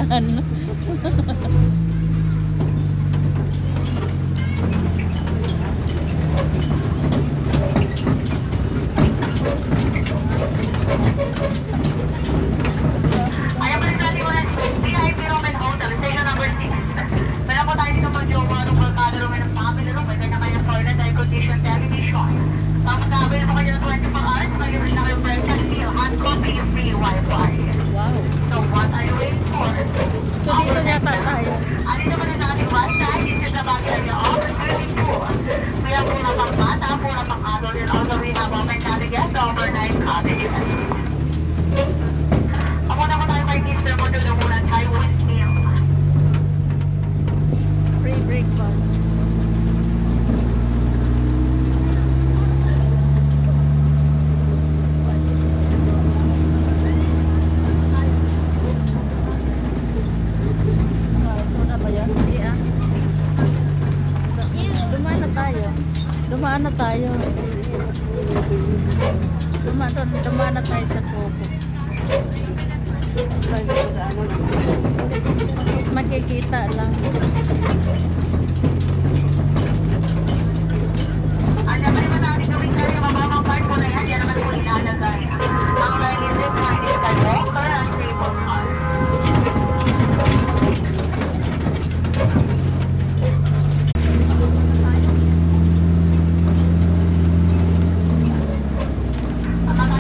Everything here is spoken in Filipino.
yan. Ayaw pa rin natin muna VIP Roman Hotel, station number 6. Meron po tayo dito mag-jowa ng Volcano Roman ng family room. May kanya-kanyang toilet, air condition, television. Pagkakabili po kayo ng 24 hours, mag-ibig na kayo breakfast meal, hot coffee, free wifi. Wow. So what are you waiting for? So dito yata tayo. Alin naman ang ating website, this is the back area of the swimming pool. We have pura pang bata, pura pang adult, and also we have open cottages, overnight cottages. Ako na po tayo kay Mr. Modulugunan, Taiwanese meal. Free breakfast. Dumaan na tayo. Dumaan na tayo sa Coco. Makikita lang.